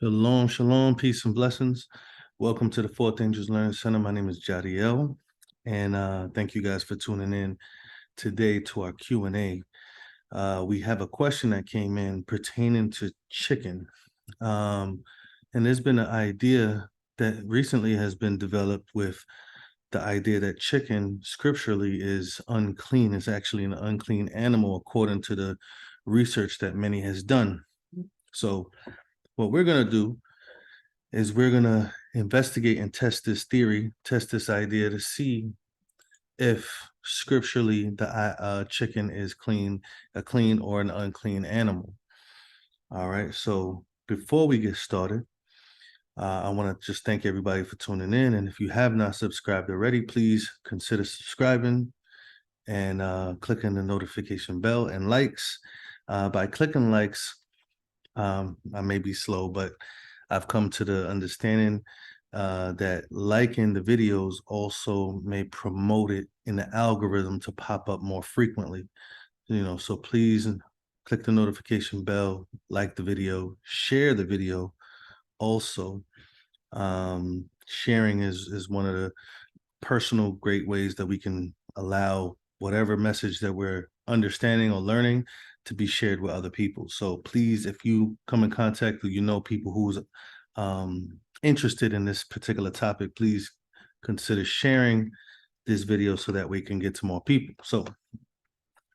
Shalom, shalom, peace and blessings. Welcome to the Fourth Angels Learning Center. My name is Jadiel, and thank you guys for tuning in today to our Q&A. We have a question that came in pertaining to chicken. And there's been an idea that recently has been developed with the idea that chicken scripturally is unclean. It's actually an unclean animal according to the research that many has done. So what we're going to do is we're going to investigate and test this theory, test this idea to see if scripturally the chicken is a clean or an unclean animal. All right. So before we get started, I want to just thank everybody for tuning in. And if you have not subscribed already, please consider subscribing and clicking the notification bell and likes. By clicking likes, I may be slow, but I've come to the understanding that liking the videos also may promote it in the algorithm to pop up more frequently. So please click the notification bell, like the video, share the video. Also, sharing is one of the personal great ways that we can allow whatever message that we're understanding or learning to be shared with other people. So please, if you come in contact with people who's interested in this particular topic, please consider sharing this video so that we can get to more people. So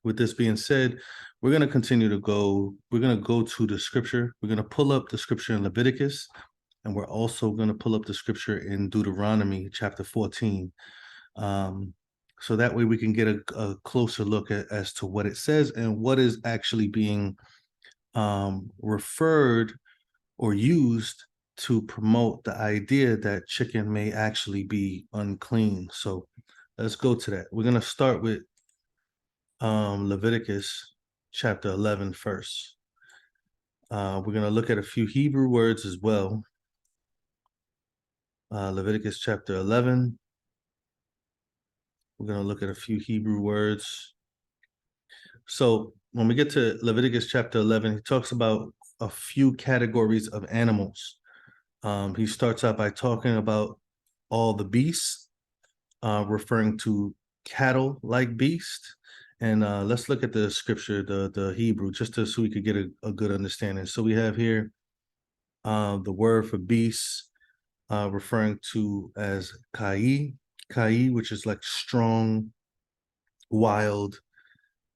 with this being said, we're going to continue to go. We're going to go to the scripture. We're going to pull up the scripture in Leviticus, and we're also going to pull up the scripture in Deuteronomy chapter 14. So that way we can get a closer look as to what it says and what is actually being referred or used to promote the idea that chicken may actually be unclean. So let's go to that. We're going to start with Leviticus chapter 11 first. We're going to look at a few Hebrew words as well. Leviticus chapter 11. We're going to look at a few Hebrew words. So when we get to Leviticus chapter 11, he talks about a few categories of animals. He starts out by talking about all the beasts, referring to cattle-like beasts. And let's look at the scripture, the Hebrew, just so we could get a good understanding. So we have here the word for beasts, referring to as kai, which is like strong, wild,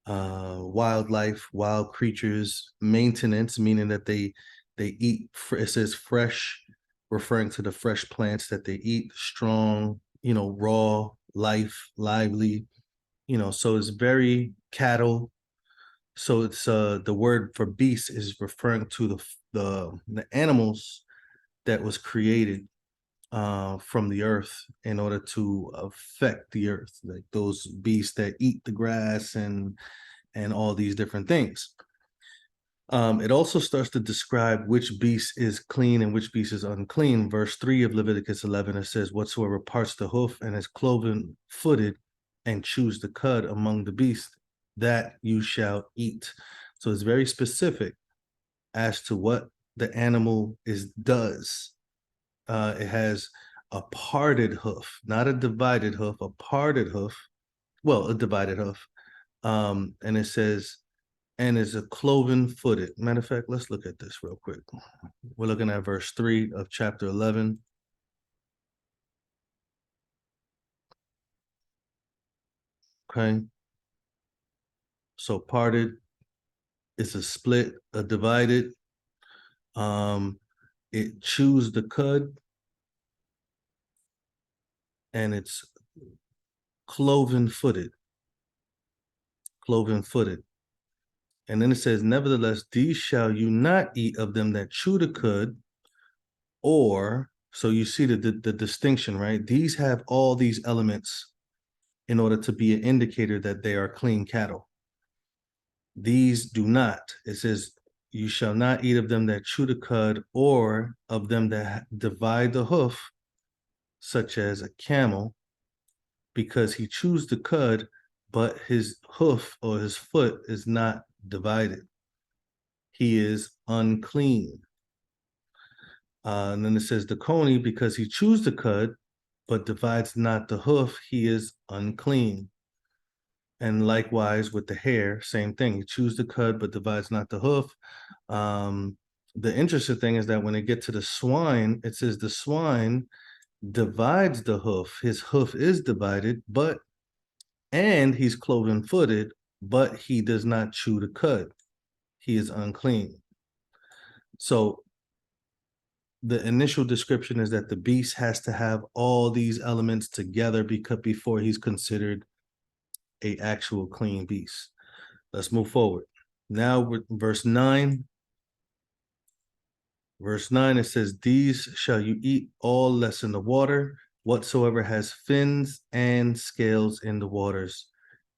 wildlife, wild creatures. Maintenance, meaning that they eat. It says fresh, referring to the fresh plants that they eat. Strong, raw, lively. So it's very cattle. So it's the word for beast is referring to the animals that was created from the earth in order to affect the earth, like those beasts that eat the grass and all these different things. It also starts to describe which beast is clean and which beast is unclean. Verse 3 of Leviticus 11, it says, whatsoever parts the hoof and is cloven-footed and chews the cud among the beasts, that you shall eat. So it's very specific as to what the animal does. It has a parted hoof, not a divided hoof, a parted hoof. Well, a divided hoof. And it says, and is a cloven-footed. Matter of fact, let's look at this real quick. We're looking at verse 3 of chapter 11. Okay. So parted is a split, a divided. It chews the cud, and it's cloven-footed. Cloven-footed. And then it says, nevertheless, these shall you not eat of them that chew the cud, or, so you see the distinction, right? These have all these elements in order to be an indicator that they are clean cattle. These do not. It says, you shall not eat of them that chew the cud, or of them that divide the hoof, such as a camel, because he chews the cud, but his hoof or his foot is not divided. He is unclean. And then it says the coney, because he chews the cud, but divides not the hoof, he is unclean. And likewise with the hare, same thing. He chews the cud, but divides not the hoof. The interesting thing is that when they get to the swine, it says the swine divides the hoof. His hoof is divided, and he's cloven-footed, but he does not chew the cud. He is unclean. So the initial description is that the beast has to have all these elements together before he's considered a actual clean beast. Let's move forward. Now with verse 9. Verse 9, it says, these shall you eat all less in the water, whatsoever has fins and scales in the waters,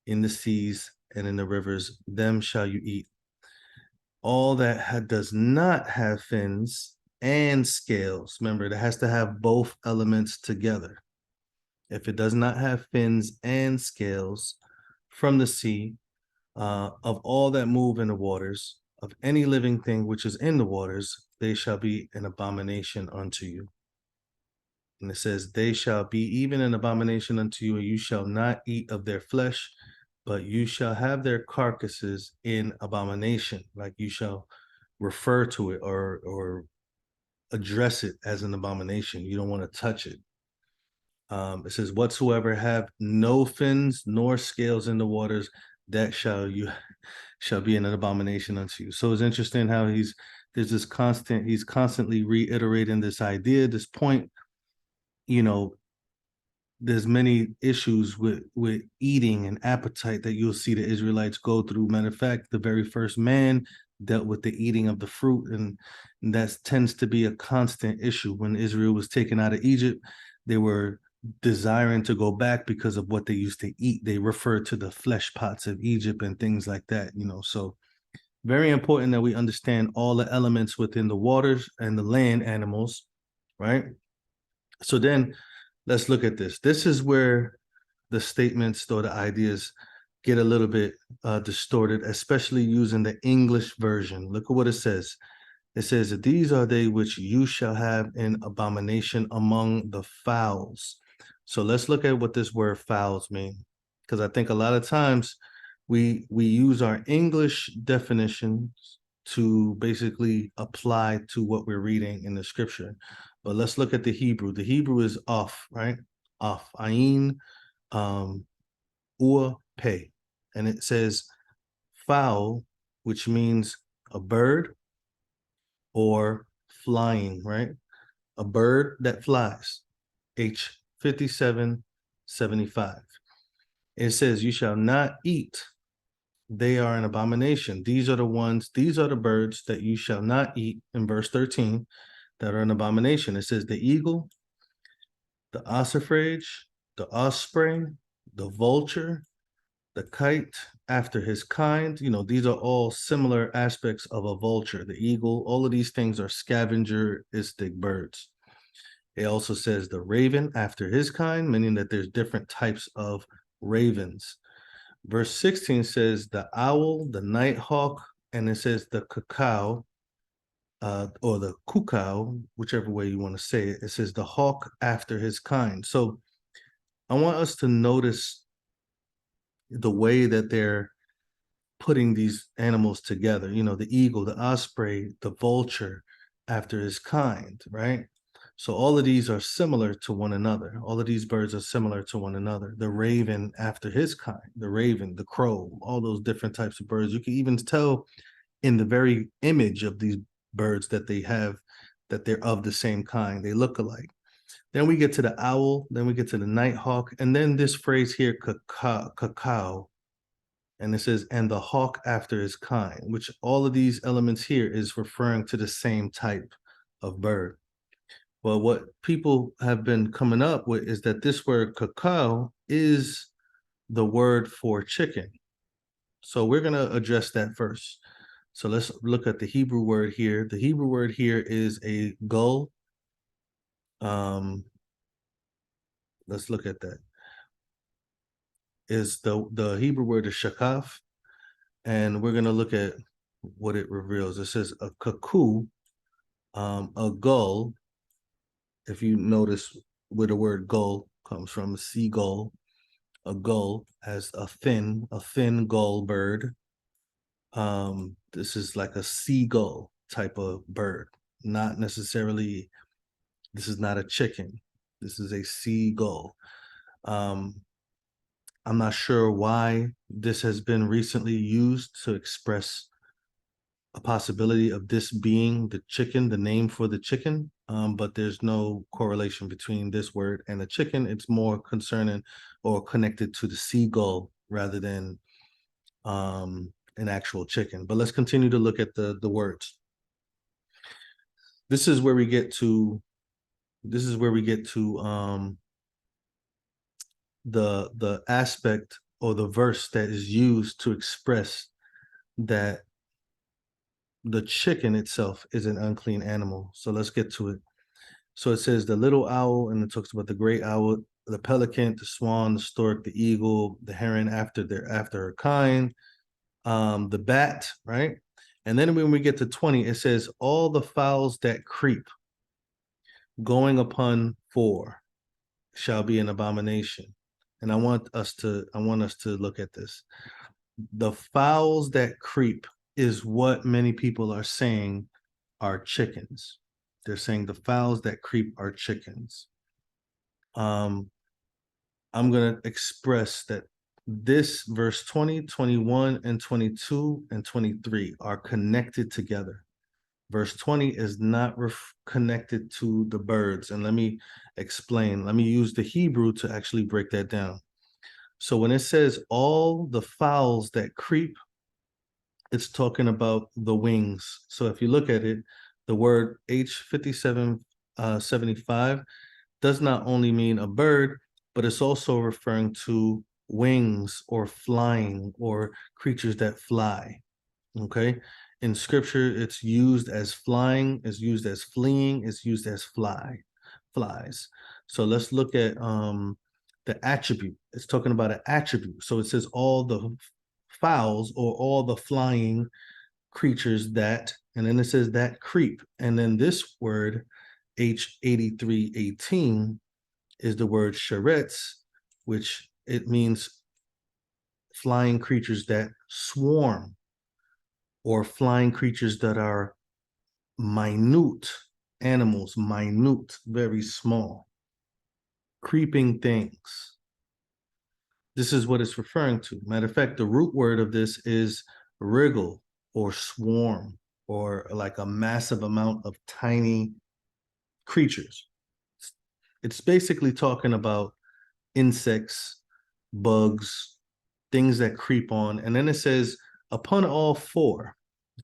in the seas and in the rivers, them shall you eat. All that does not have fins and scales, remember, it has to have both elements together. If it does not have fins and scales from the sea, of all that move in the waters, of any living thing which is in the waters, they shall be an abomination unto you. And it says, they shall be even an abomination unto you, and you shall not eat of their flesh, but you shall have their carcasses in abomination. Like you shall refer to it or address it as an abomination. You don't want to touch it. It says, whatsoever have no fins nor scales in the waters, that shall be an abomination unto you. So it's interesting how he's constantly reiterating this idea, this point. There's many issues with eating and appetite that you'll see the Israelites go through. Matter of fact, the very first man dealt with the eating of the fruit, and that tends to be a constant issue. When Israel was taken out of Egypt, they were desiring to go back because of what they used to eat. They referred to the flesh pots of Egypt and things like that, so very important that we understand all the elements within the waters and the land animals, right? So then let's look at this. This is where the statements or the ideas get a little bit distorted, especially using the English version. Look at what it says. It says that these are they which you shall have in abomination among the fowls. So let's look at what this word fowls mean, because I think a lot of times we use our English definitions to basically apply to what we're reading in the scripture. But let's look at the Hebrew. The Hebrew is off, right? Off, ayin, ur, pe. And it says fowl, which means a bird or flying, right? A bird that flies, H5775. It says, you shall not eat. They are an abomination. These are the birds that you shall not eat, in verse 13, that are an abomination. It says the eagle, the ossifrage, the osprey, the vulture, the kite after his kind. These are all similar aspects of a vulture. The eagle, all of these things are scavengeristic birds. It also says the raven after his kind, meaning that there's different types of ravens. Verse 16 says the owl, the nighthawk, and it says the cacao, or the cuckoo, whichever way you want to say it. It says the hawk after his kind. So I want us to notice the way that they're putting these animals together. The eagle, the osprey, the vulture after his kind, right? So all of these are similar to one another. All of these birds are similar to one another. The raven after his kind, the raven, the crow, all those different types of birds. You can even tell in the very image of these birds that they have that they're of the same kind. They look alike. Then we get to the owl, then we get to the nighthawk, and then this phrase here, cacao, and it says, and the hawk after his kind, which all of these elements here is referring to the same type of bird. Well, what people have been coming up with is that this word cacao is the word for chicken. So we're going to address that first. So let's look at the Hebrew word here. The Hebrew word here is a gull. Let's look at that. Is the Hebrew word is shakaf, and we're going to look at what it reveals. It says a cuckoo, a gull. If you notice where the word gull comes from, a seagull, a gull has a thin gull bird. This is like a seagull type of bird, not necessarily, this is not a chicken. This is a seagull. I'm not sure why this has been recently used to express a possibility of this being the chicken, the name for the chicken, but there's no correlation between this word and the chicken. It's more concerning or connected to the seagull rather than an actual chicken. But let's continue to look at the words. This is where we get to the aspect or the verse that is used to express that the chicken itself is an unclean animal. So let's get to it. So it says the little owl, and it talks about the great owl, the pelican, the swan, the stork, the eagle, the heron after her kind, the bat, right? And then when we get to 20, it says all the fowls that creep going upon 4 shall be an abomination. And I want us to look at this. The fowls that creep is what many people are saying are chickens. They're saying the fowls that creep are chickens. I'm going to express that this verse 20, 21, and 22 and 23 are connected together. Verse 20 is not connected to the birds. And let me explain. Let me use the Hebrew to actually break that down. So when it says all the fowls that creep, it's talking about the wings. So if you look at it, the word H5775 does not only mean a bird, but it's also referring to wings or flying or creatures that fly. Okay. In scripture, it's used as flying, it's used as fleeing, it's used as flies. So let's look at the attribute. It's talking about an attribute. So it says all the fowls or all the flying creatures that, and then it says that creep. And then this word, H8318, is the word sharets, which it means flying creatures that swarm or flying creatures that are minute animals, minute, very small, creeping things. This is what it's referring to. Matter of fact, the root word of this is wriggle or swarm or like a massive amount of tiny creatures. It's basically talking about insects, bugs, things that creep on. And then it says, upon all 4.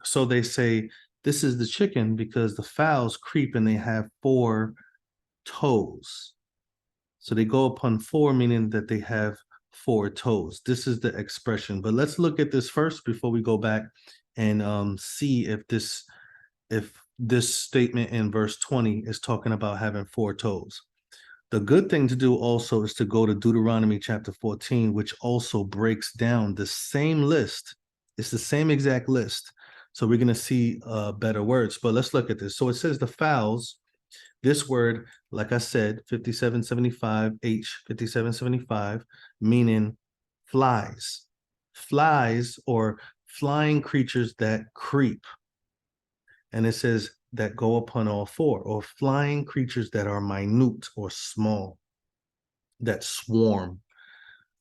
So they say, this is the chicken because the fowls creep and they have 4 toes. So they go upon 4, meaning that they have 4 toes. This is the expression. But let's look at this first before we go back and see if this statement in verse 20 is talking about having 4 toes. The good thing to do also is to go to Deuteronomy chapter 14, which also breaks down the same list. It's the same exact list. So we're going to see better words. But let's look at this. So it says the fowls. This word, like I said, 5775, H5775, meaning flies. Flies or flying creatures that creep. And it says that go upon all 4, or flying creatures that are minute or small, that swarm,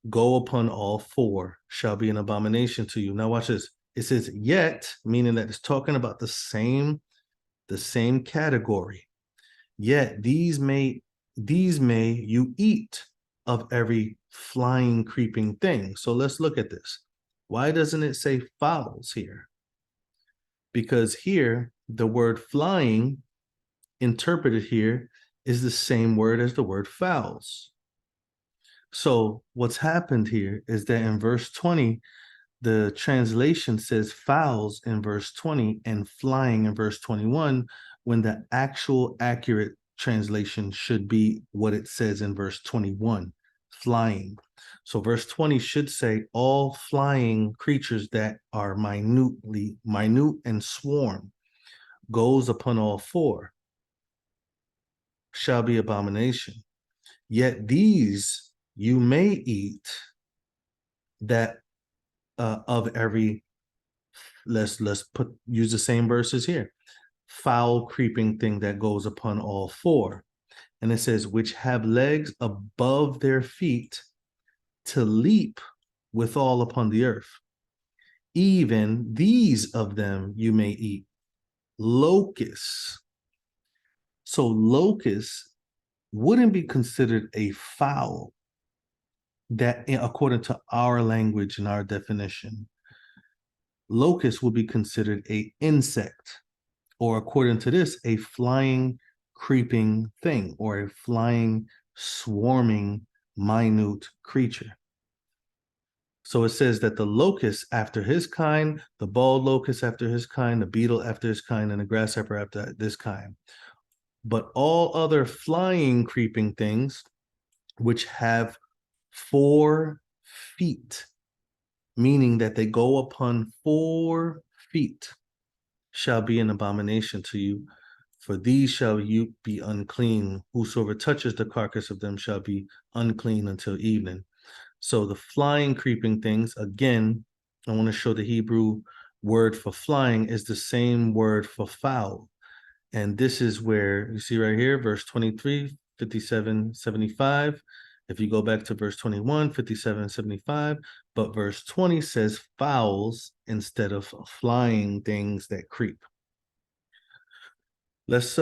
go upon all 4, shall be an abomination to you. Now watch this. It says yet, meaning that it's talking about the same category. Yet these may you eat of every flying, creeping thing. So let's look at this. Why doesn't it say fowls here? Because here, the word flying, interpreted here, is the same word as the word fowls. So what's happened here is that in verse 20, the translation says fowls in verse 20 and flying in verse 21, when the actual accurate translation should be what it says in verse 21, flying. So verse 20 should say all flying creatures that are minute and swarm, goes upon all four, shall be abomination. Yet these you may eat, that of every, let's use the same verses here, foul creeping thing that goes upon all four. And it says, which have legs above their feet to leap withal upon the earth. Even these of them you may eat. Locusts. So locusts wouldn't be considered a fowl, that according to our language and our definition. Locust would be considered an insect, or according to this, a flying, creeping thing, or a flying, swarming, minute creature. So it says that the locust after his kind, the bald locust after his kind, the beetle after his kind, and the grasshopper after this kind. But all other flying, creeping things, which have 4 feet, meaning that they go upon 4 feet, shall be an abomination to you. For these shall you be unclean. Whosoever touches the carcass of them shall be unclean until evening. So the flying, creeping things, again, I want to show the Hebrew word for flying is the same word for fowl. And this is where you see right here, verse 23, 57, 75. If you go back to verse 21, 57, 75, but verse 20 says fowls instead of flying things that creep. Let's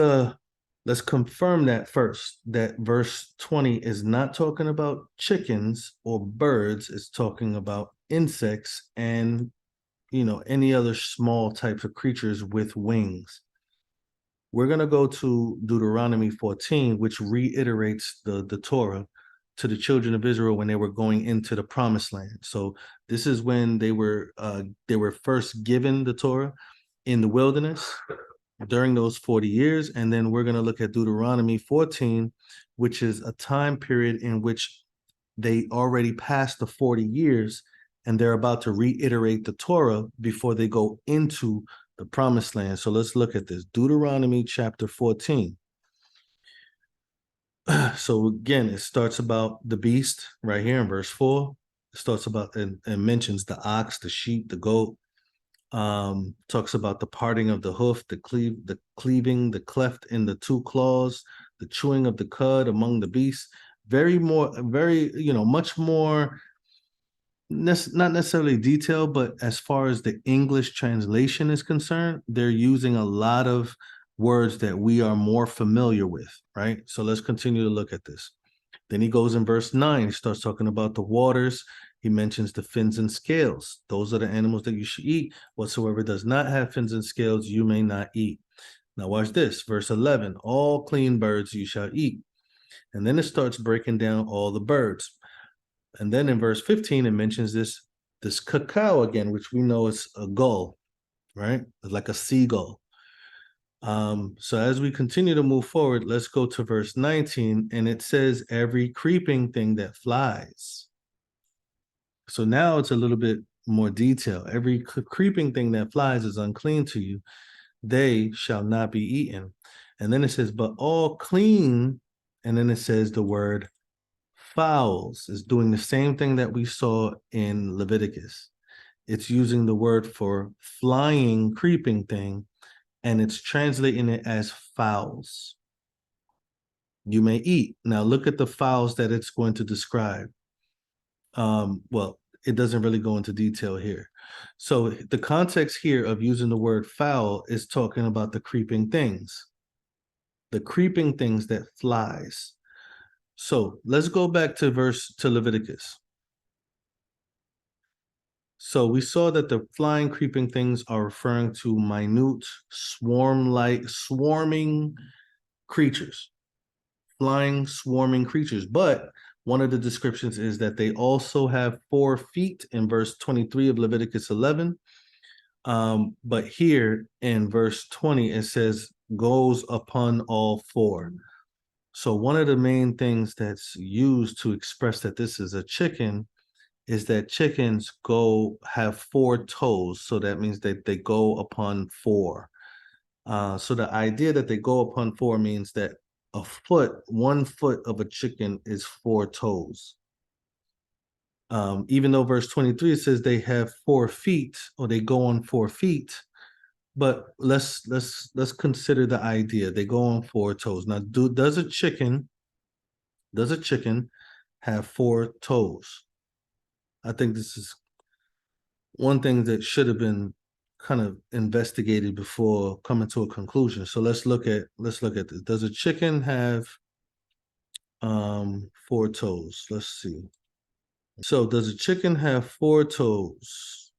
confirm that first, that verse 20 is not talking about chickens or birds. It's talking about insects and, any other small types of creatures with wings. We're going to go to Deuteronomy 14, which reiterates the Torah to the children of Israel when they were going into the promised land. So this is when they were first given the Torah in the wilderness during those 40 years. And then we're going to look at Deuteronomy 14, which is a time period in which they already passed the 40 years and they're about to reiterate the Torah before they go into the promised land. So let's look at this. Deuteronomy chapter 14. So again, it starts about the beast right here in verse 4. It starts about and mentions the ox, the sheep, the goat. Talks about the parting of the hoof, the cleaving, the cleft in the 2 claws, the chewing of the cud among the beasts. Much more, not necessarily detailed, but as far as the English translation is concerned, they're using a lot of words that we are more familiar with, right? So let's continue to look at this. Then he goes in verse 9, he starts talking about the waters. He mentions the fins and scales. Those are the animals that you should eat. Whatsoever does not have fins and scales, you may not eat. Now watch this, verse 11, all clean birds you shall eat. And then it starts breaking down all the birds. And then in verse 15, it mentions this cacao again, which we know is a gull, right? It's like a seagull. So as we continue to move forward, let's go to verse 19, and it says every creeping thing that flies. So now it's a little bit more detail. Every creeping thing that flies is unclean to you. They shall not be eaten. And then it says, but all clean, and then it says the word fowls is doing the same thing that we saw in Leviticus. It's using the word for flying, creeping thing, and it's translating it as fowls. You may eat. Now look at the fowls that it's going to describe. Well, it doesn't really go into detail here. So the context here of using the word fowl is talking about the creeping things that flies. So let's go back to Leviticus. So we saw that the flying, creeping things are referring to minute, swarming creatures, flying, swarming creatures. But One of the descriptions is that they also have 4 feet in verse 23 of Leviticus 11. But here in verse 20, it says, goes upon all 4. So one of the main things that's used to express that this is a chicken is that chickens have 4 toes. So that means that they go upon 4. So the idea that they go upon 4 means that 1 foot of a chicken is 4 toes. Even though verse 23 says they have 4 feet, or they go on 4 feet, but let's consider the idea they go on 4 toes. Now, does a chicken have 4 toes? I think this is one thing that should have been kind of investigated before coming to a conclusion. So let's look at this. Does a chicken have 4 toes? Let's see. So does a chicken have 4 toes?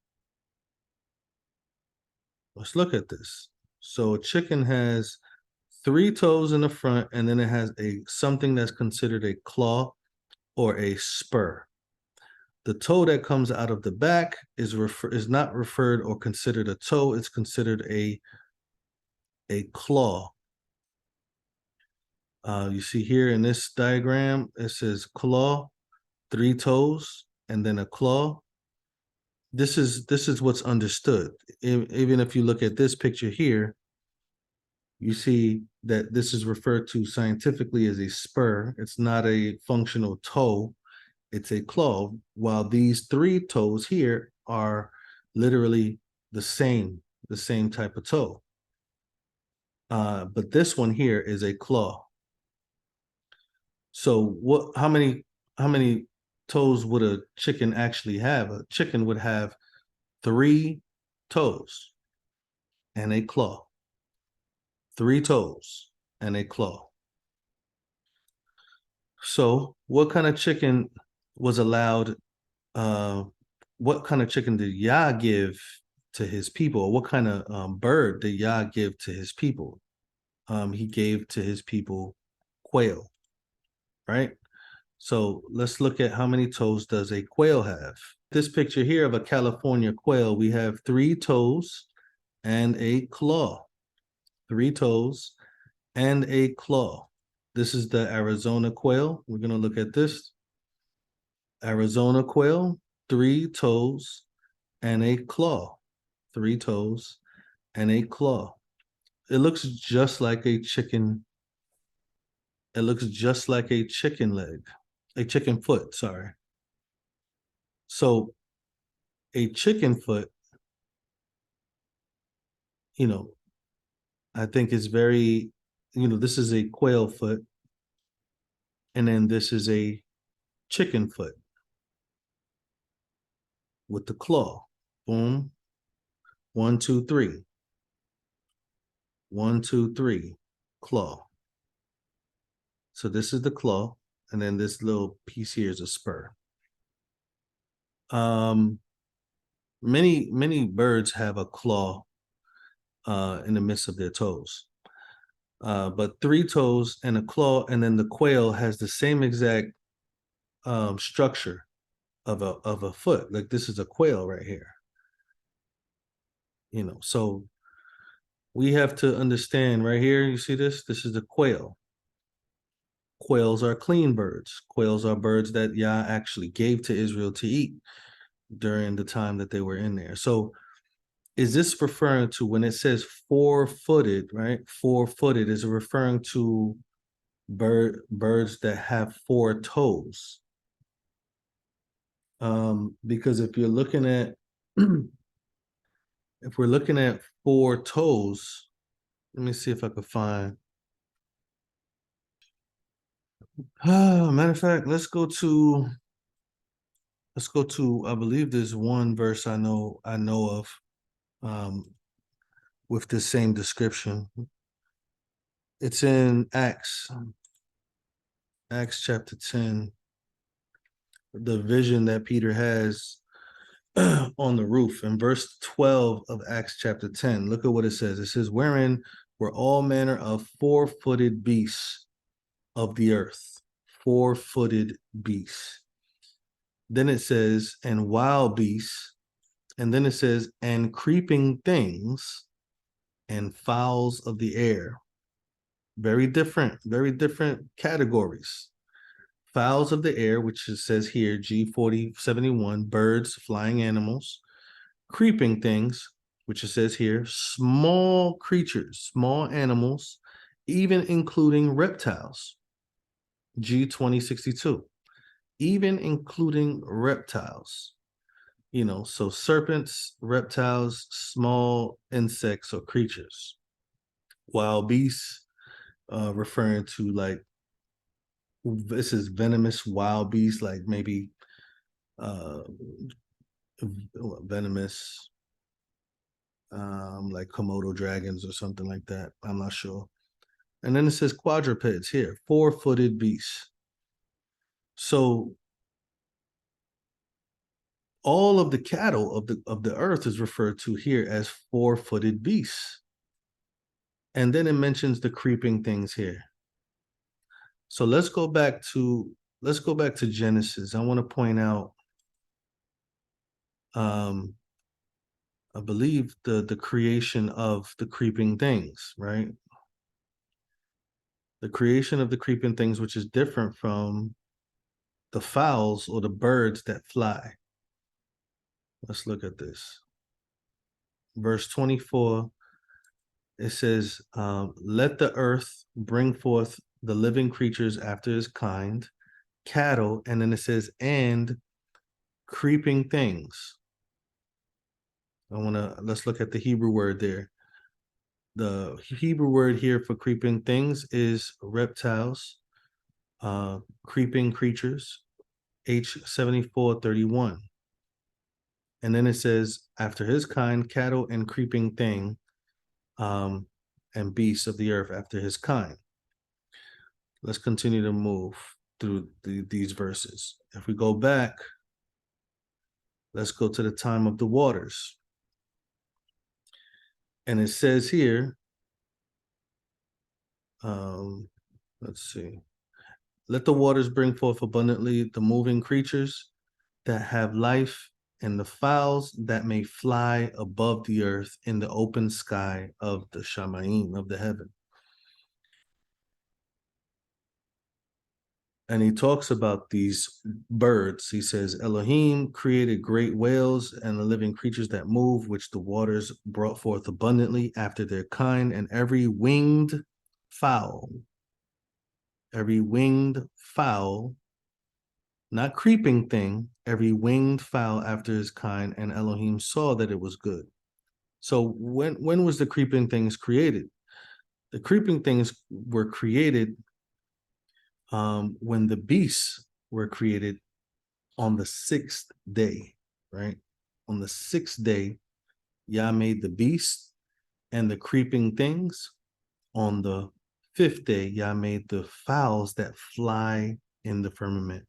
Let's look at this. So a chicken has 3 toes in the front, and then it has something that's considered a claw or a spur. The toe that comes out of the back is not referred or considered a toe. It's considered a claw. You see here in this diagram, it says claw, 3 toes, and then a claw. This is what's understood. Even if you look at this picture here, you see that this is referred to scientifically as a spur. It's not a functional toe. It's a claw, while these 3 toes here are literally the same type of toe. But this one here is a claw. So how many toes would a chicken actually have? A chicken would have 3 toes and a claw. 3 toes and a claw. So what kind of chicken was allowed? What kind of chicken did Yah give to his people? What kind of bird did Yah give to his people? He gave to his people quail, right? So let's look at how many toes does a quail have. This picture here of a California quail, we have 3 toes and a claw. 3 toes and a claw. This is the Arizona quail. We're going to look at this. Arizona quail, 3 toes and a claw. 3 toes and a claw. It looks just like a chicken. It looks just like a chicken leg, a chicken foot, sorry. So a chicken foot, I think is very, this is a quail foot, and then this is a chicken foot with the claw. Boom. 1, 2, 3. 1, 2, 3. Claw. So this is the claw, and then this little piece here is a spur. Many birds have a claw in the midst of their toes. But 3 toes and a claw, and then the quail has the same exact structure of a foot. Like this is a quail right here. So we have to understand right here, you see this? This is the quail. Quails are clean birds. Quails are birds that Yah actually gave to Israel to eat during the time that they were in there. So is this referring to, when it says 4-footed, right? 4-footed, is it referring to birds that have 4 toes? Because if you're looking at, if we're looking at 4 toes, let me see if I could find. Matter of fact, let's go to, I believe there's one verse I know of with the same description. It's in Acts chapter 10, the vision that Peter has on the roof. In verse 12 of Acts chapter 10, look at what it says. It says, wherein were all manner of 4-footed beasts of the earth. four-footed beasts. Then it says, and wild beasts. And then it says, and creeping things and fowls of the air. Very different categories. Fowls of the air, which it says here, G4071, birds, flying animals. Creeping things, which it says here, small creatures, small animals, even including reptiles, G2062, even including reptiles. You know, so serpents, reptiles, small insects or creatures. Wild beasts, referring to like, this is venomous wild beasts, like maybe venomous, like Komodo dragons or something like that. I'm not sure. And then it says quadrupeds here, four-footed beasts. So all of the cattle of the earth is referred to here as four-footed beasts. And then it mentions the creeping things here. So let's go back to Genesis. I want to point out I believe the creation of the creeping things, right? The creation of the creeping things, which is different from the fowls or the birds that fly. Let's look at this. Verse 24, it says, let the earth bring forth the living creatures after his kind, cattle, and then it says, and creeping things. Let's look at the Hebrew word there. The Hebrew word here for creeping things is reptiles, creeping creatures, H7431. And then it says, after his kind, cattle and creeping thing, and beasts of the earth after his kind. Let's continue to move through these verses. If we go back, let's go to the time of the waters. And it says here, let's see. Let the waters bring forth abundantly the moving creatures that have life and the fowls that may fly above the earth in the open sky of the shamayim, of the heaven. And he talks about these birds. He says, Elohim created great whales and the living creatures that move, which the waters brought forth abundantly after their kind, and every winged fowl, not creeping thing, every winged fowl after his kind, and Elohim saw that it was good. So when was the creeping things created? The creeping things were created when the beasts were created on the sixth day, right? On the sixth day, Yah made the beast and the creeping things. On the fifth day, Yah made the fowls that fly in the firmament.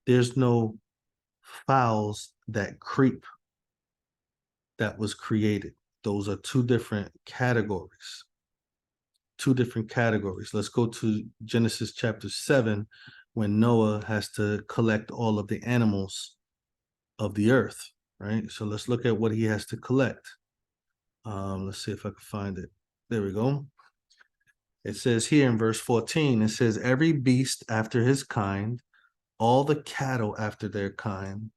There's no fowls that creep that was created. Those are two different categories. Let's go to Genesis chapter 7, when Noah has to collect all of the animals of the earth, right? So let's look at what he has to collect. Let's see if I can find it. There we go. It says here in verse 14, it says, every beast after his kind, all the cattle after their kind.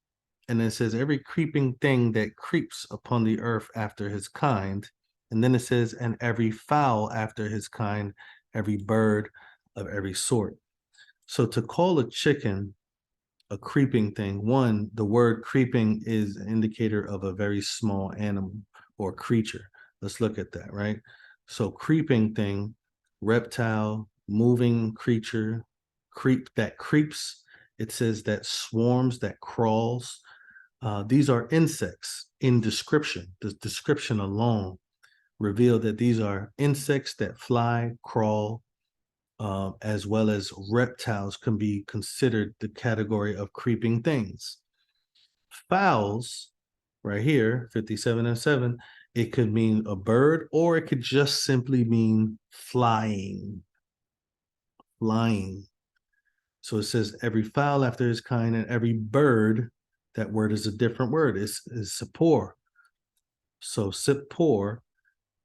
And it says, every creeping thing that creeps upon the earth after his kind. And then it says, and every fowl after his kind, every bird of every sort. So to call a chicken a creeping thing, one, the word creeping is an indicator of a very small animal or creature. Let's look at that, right? So creeping thing, reptile, moving creature, that creeps. It says that swarms, that crawls. These are insects in description. The description alone revealed that these are insects that fly, crawl, as well as reptiles can be considered the category of creeping things. Fowls, right here, 57 and 7, it could mean a bird, or it could just simply mean flying. So it says every fowl after his kind and every bird. That word is a different word. Is sapor. So sapor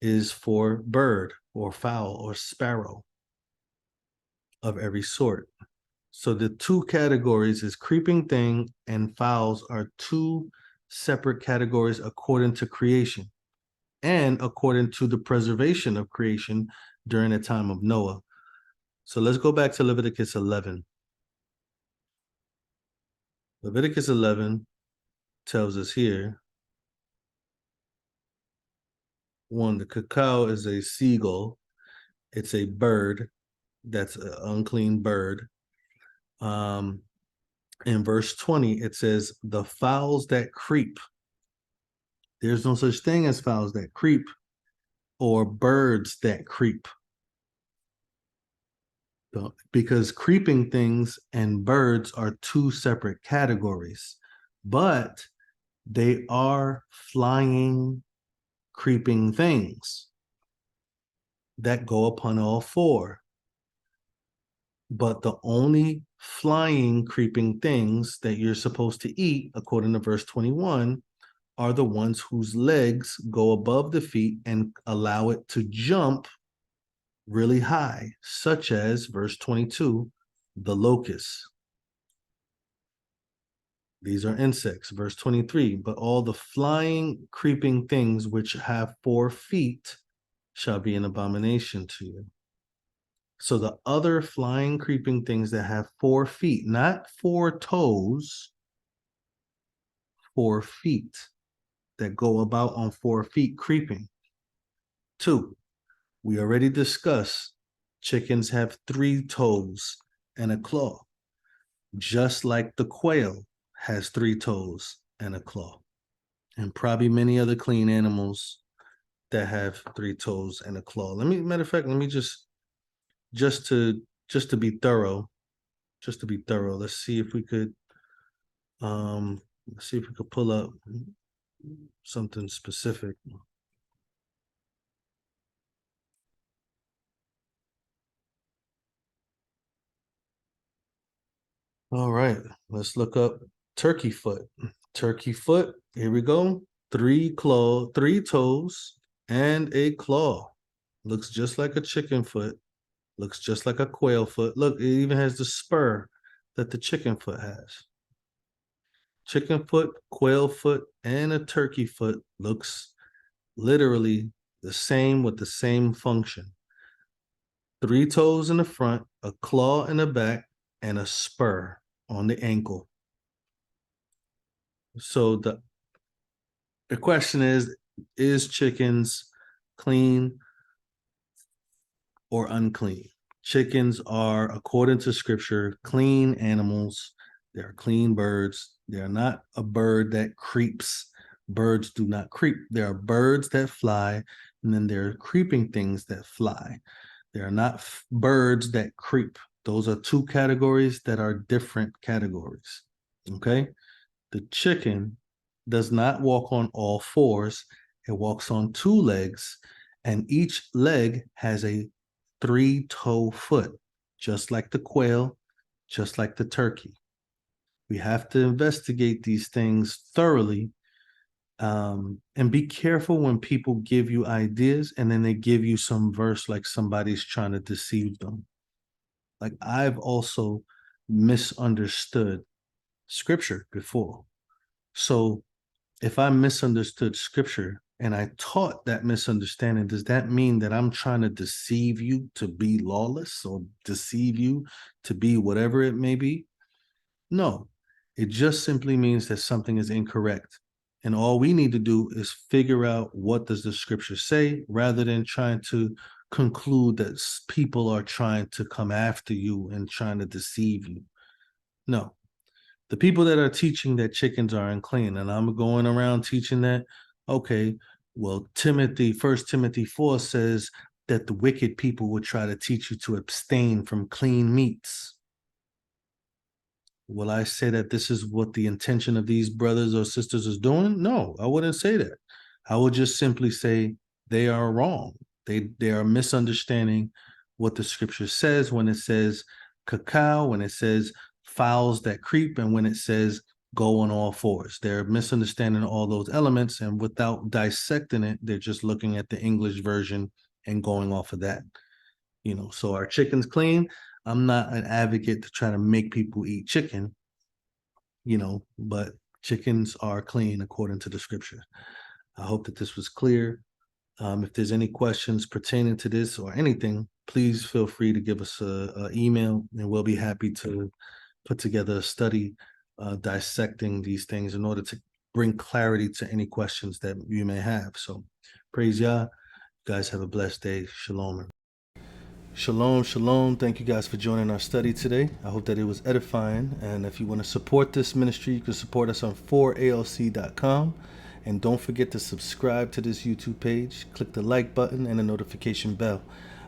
is for bird or fowl or sparrow of every sort. So the two categories is creeping thing and fowls are two separate categories according to creation and according to the preservation of creation during the time of Noah. So let's go back to Leviticus 11. Leviticus 11 tells us here, one, the cacao is a seagull. It's a bird. That's an unclean bird. In verse 20, it says, the fowls that creep. There's no such thing as fowls that creep or birds that creep. Because creeping things and birds are two separate categories, but they are flying, creeping things that go upon all four. But the only flying, creeping things that you're supposed to eat, according to verse 21, are the ones whose legs go above the feet and allow it to jump really high, such as verse 22, the locusts. These are insects. Verse 23, but all the flying, creeping things which have 4 feet shall be an abomination to you. So the other flying, creeping things that have 4 feet, not 4 toes, 4 feet, that go about on 4 feet creeping. 2, we already discussed chickens have 3 toes and a claw, just like the quail has 3 toes and a claw, and probably many other clean animals that have 3 toes and a claw. Matter of fact, let me just to be thorough, let's see if we could pull up something specific. All right, let's look up turkey foot. Turkey foot, here we go. 3 toes and a claw. Looks just like a chicken foot. Looks just like a quail foot. Look, it even has the spur that the chicken foot has. Chicken foot, quail foot, and a turkey foot looks literally the same with the same function. 3 toes in the front, a claw in the back, and a spur on the ankle. So the question is chickens clean or unclean? Chickens are, according to scripture, clean animals. They're clean birds. They're not a bird that creeps. Birds do not creep. There are birds that fly, and then there are creeping things that fly. They are not birds that creep. Those are 2 categories that are different categories. Okay? The chicken does not walk on all 4s. It walks on 2 legs, and each leg has a 3-toe foot, just like the quail, just like the turkey. We have to investigate these things thoroughly, and be careful when people give you ideas and then they give you some verse like somebody's trying to deceive them. Like, I've also misunderstood scripture before. So if I misunderstood scripture and I taught that misunderstanding, does that mean that I'm trying to deceive you to be lawless or deceive you to be whatever it may be? No, it just simply means that something is incorrect. And all we need to do is figure out what does the scripture say rather than trying to conclude that people are trying to come after you and trying to deceive you. No, the people that are teaching that chickens are unclean, and I'm going around teaching that, okay, well, 1 Timothy 4 says that the wicked people would try to teach you to abstain from clean meats. Will I say that this is what the intention of these brothers or sisters is doing? No, I wouldn't say that. I would just simply say they are wrong. They are misunderstanding what the scripture says when it says cacao, when it says fowls that creep, and when it says go on all fours. They're misunderstanding all those elements, and without dissecting it, they're just looking at the English version and going off of that. So our chicken's clean. I'm not an advocate to try to make people eat chicken, but chickens are clean according to the scripture. I hope that this was clear. If there's any questions pertaining to this or anything, please feel free to give us a email, and we'll be happy to put together a study dissecting these things in order to bring clarity to any questions that you may have. So praise Yah. You guys have a blessed day. Shalom. Shalom, shalom. Thank you guys for joining our study today. I hope that it was edifying. And if you want to support this ministry, you can support us on 4alc.com. And don't forget to subscribe to this YouTube page. Click the like button and the notification bell.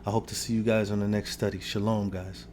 I hope to see you guys on the next study. Shalom, guys.